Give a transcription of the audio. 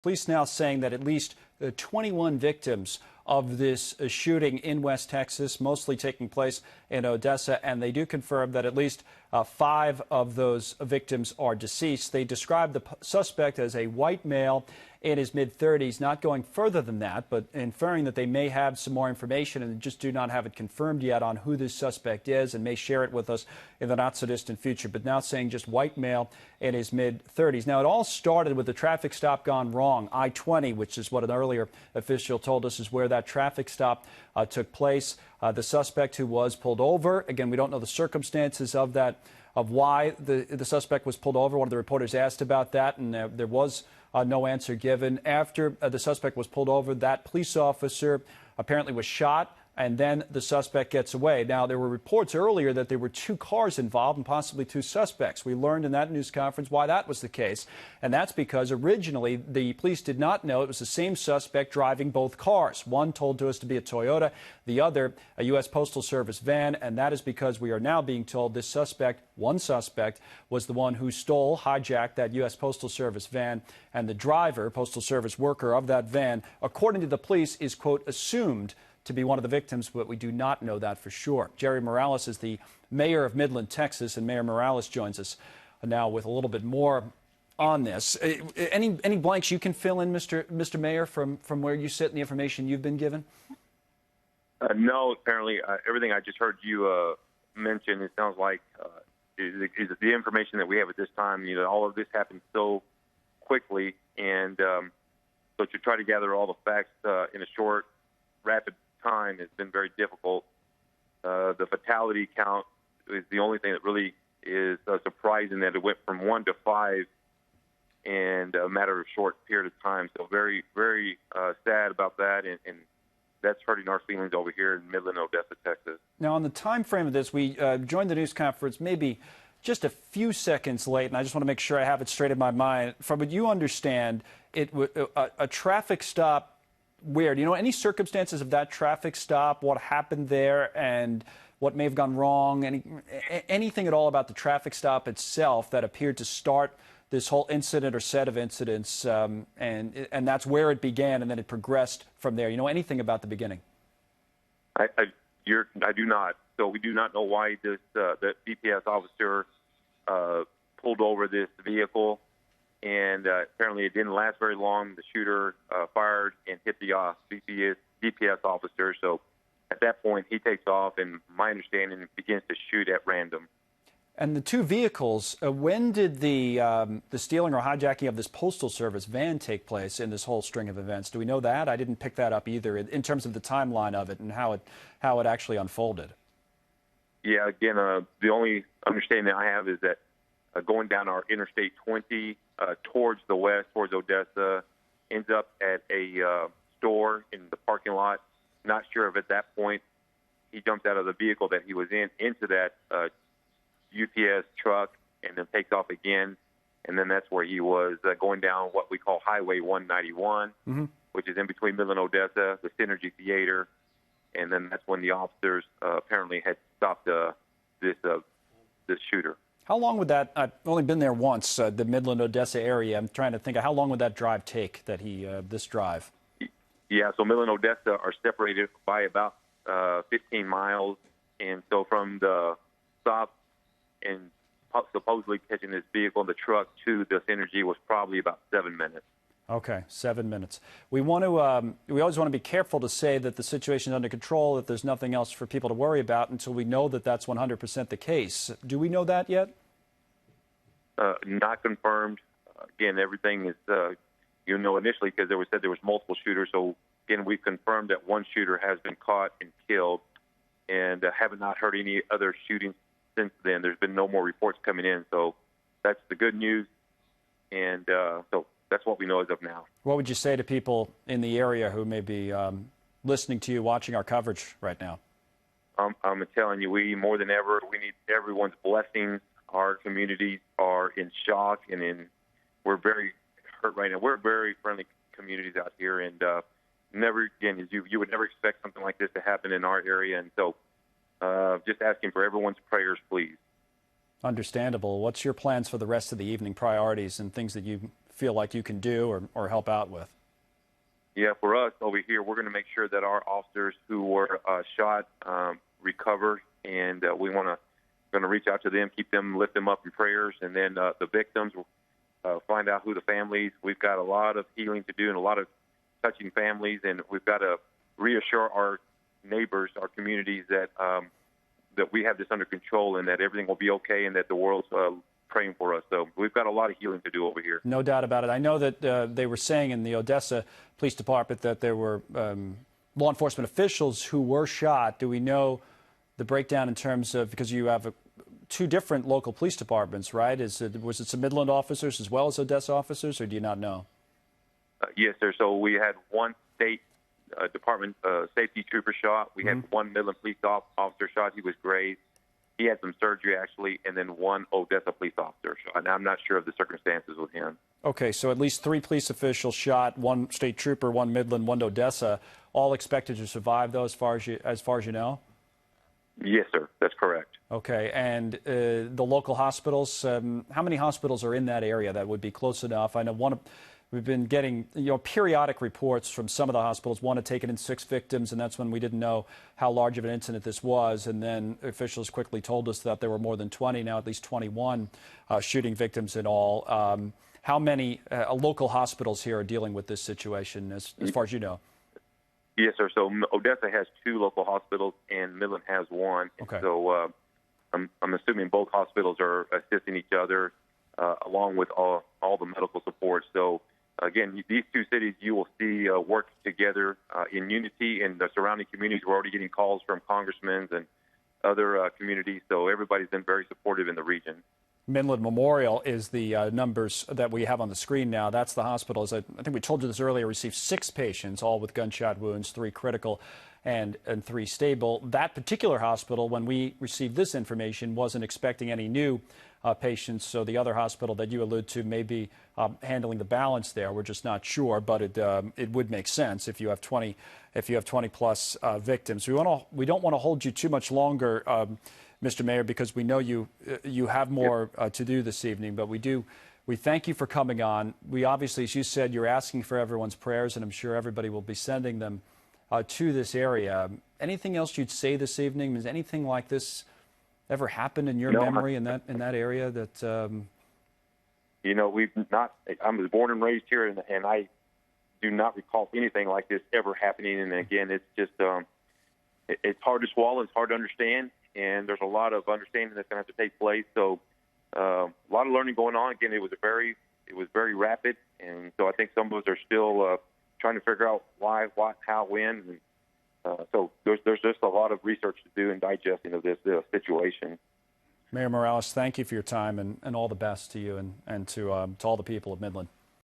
Police now saying that at least 21 victims of this shooting in West Texas, mostly taking place in Odessa, and they do confirm that at least 5 of those victims are deceased. They described the suspect as a white male in his mid-30s, not going further than that, but inferring that they may have some more information and just do not have it confirmed yet on who this suspect is and may share it with us in the not-so-distant future, but now saying just white male in his mid-30s. Now, it all started with the traffic stop gone wrong, I-20, which is what an earlier official told us is where that traffic stop took place. The suspect who was pulled over, again, we don't know the circumstances of that, of why the suspect was pulled over. One of the reporters asked about that, and there was no answer given. After the suspect was pulled over, that police officer apparently was shot, and then the suspect gets away. Now, there were reports earlier that there were 2 cars involved and possibly 2 suspects. We learned in that news conference why that was the case, and that's because originally the police did not know it was the same suspect driving both cars. One told to us to be a Toyota, the other a U.S. Postal Service van, and that is because we are now being told this suspect, one suspect, was the one who stole, hijacked that U.S. Postal Service van, and the driver, Postal Service worker of that van, according to the police, is, quote, assumed to be one of the victims, but we do not know that for sure. Jerry Morales is the mayor of Midland, Texas, and Mayor Morales joins us now with a little bit more on this. Any blanks you can fill in, Mr. Mayor, from where you sit and the information you've been given? No, apparently everything I just heard you mention, it sounds like is the information that we have at this time. You know, all of this happened so quickly, and so to try to gather all the facts in a short, rapid time has been very difficult. The fatality count is the only thing that really is surprising, that it went from 1 to 5 in a matter of short period of time. So very, very sad about that, and that's hurting our feelings over here in Midland, Odessa, Texas. Now, on the time frame of this, we joined the news conference maybe just a few seconds late, and I just want to make sure I have it straight in my mind. From what you understand, a traffic stop. Where? Do you know any circumstances of that traffic stop, what happened there, and what may have gone wrong? Anything at all about the traffic stop itself that appeared to start this whole incident or set of incidents, and that's where it began, and then it progressed from there? You know anything about the beginning? I do not. So we do not know why the DPS officer pulled over this vehicle. And apparently it didn't last very long. The shooter fired and hit the DPS officer. So at that point, he takes off, and my understanding, begins to shoot at random. And the 2 vehicles, when did the stealing or hijacking of this Postal Service van take place in this whole string of events? Do we know that? I didn't pick that up either in terms of the timeline of it and how it actually unfolded. Yeah, again, the only understanding I have is that going down our Interstate 20 towards the west, towards Odessa, ends up at a store in the parking lot. Not sure if at that point he jumps out of the vehicle that he was in into that UPS truck and then takes off again. And then that's where he was going down what we call Highway 191, which is in between Midland and Odessa, the Synergy Theater. And then that's when the officers apparently had stopped this shooter. How long would that, I've only been there once, the Midland-Odessa area. I'm trying to think of how long would that drive take, this drive? Yeah, so Midland and Odessa are separated by about 15 miles. And so from the stop and supposedly catching this vehicle in the truck to this Synergy was probably about 7 minutes. Okay, 7 minutes. We always want to be careful to say that the situation is under control, that there's nothing else for people to worry about until we know that that's 100% the case. Do we know that yet? Not confirmed. Again, everything is, initially, because said there was multiple shooters. So again, we've confirmed that one shooter has been caught and killed, and have not heard any other shootings since then. There's been no more reports coming in. So that's the good news. And so that's what we know as of now. What would you say to people in the area who may be listening to you, watching our coverage right now? I'm telling you, we more than ever, we need everyone's blessings. Our communities are in shock, and we're very hurt right now. We're very friendly communities out here, and never again, you would never expect something like this to happen in our area. And so just asking for everyone's prayers, please. Understandable. What's your plans for the rest of the evening, priorities and things that you feel like you can do or help out with? Yeah, for us over here, we're going to make sure that our officers who were shot recover, and we going to reach out to them, lift them up in prayers, and then the victims, find out who the families. We've got a lot of healing to do and a lot of touching families, and we've got to reassure our neighbors, our communities that we have this under control and that everything will be okay and that the world's praying for us. So we've got a lot of healing to do over here. No doubt about it. I know that they were saying in the Odessa Police Department that there were law enforcement officials who were shot. Do we know the breakdown in terms of, because you have two different local police departments, right? Was it some Midland officers as well as Odessa officers, or do you not know? Yes, sir. So we had one state department safety trooper shot. We had one Midland police officer shot. He was grazed. He had some surgery, actually, and then one Odessa police officer shot. And I'm not sure of the circumstances with him. Okay, so at least 3 police officials shot, 1 state trooper, 1 Midland, 1 Odessa, all expected to survive, though, as far as you know? Yes, sir. That's correct. Okay, and the local hospitals, how many hospitals are in that area that would be close enough? I know we've been getting periodic reports from some of the hospitals. One had taken in 6 victims, and that's when we didn't know how large of an incident this was. And then officials quickly told us that there were more than 20, now at least 21 shooting victims in all. How many local hospitals here are dealing with this situation, as far as you know? Yes, sir. So Odessa has 2 local hospitals, and Midland has 1. Okay. So I'm assuming both hospitals are assisting each other along with all the medical support. So again, these 2 cities you will see work together in unity, and the surrounding communities. We're already getting calls from congressmen and other communities, so everybody's been very supportive in the region. Midland Memorial is the numbers that we have on the screen now. That's the hospital. As I think we told you this earlier, received 6 patients, all with gunshot wounds, 3 critical and 3 stable. That particular hospital, when we received this information, wasn't expecting any new patients. So the other hospital that you allude to may be handling the balance there. We're just not sure, but it would make sense if you have 20 plus victims. We don't want to hold you too much longer, Mr. Mayor, because we know you have more to do this evening, but we thank you for coming on. We obviously, as you said, you're asking for everyone's prayers, and I'm sure everybody will be sending them to this area. Anything else you'd say this evening? Has anything like this ever happened in your memory in that area? That we've not. I was born and raised here, and I do not recall anything like this ever happening. And again, it's just it's hard to swallow. It's hard to understand. And there's a lot of understanding that's going to have to take place. So a lot of learning going on. Again, it was very rapid, and so I think some of us are still trying to figure out why, what, how, when. And, so there's just a lot of research to do and digesting of this situation. Mayor Morales, thank you for your time, and all the best to you and to all the people of Midland.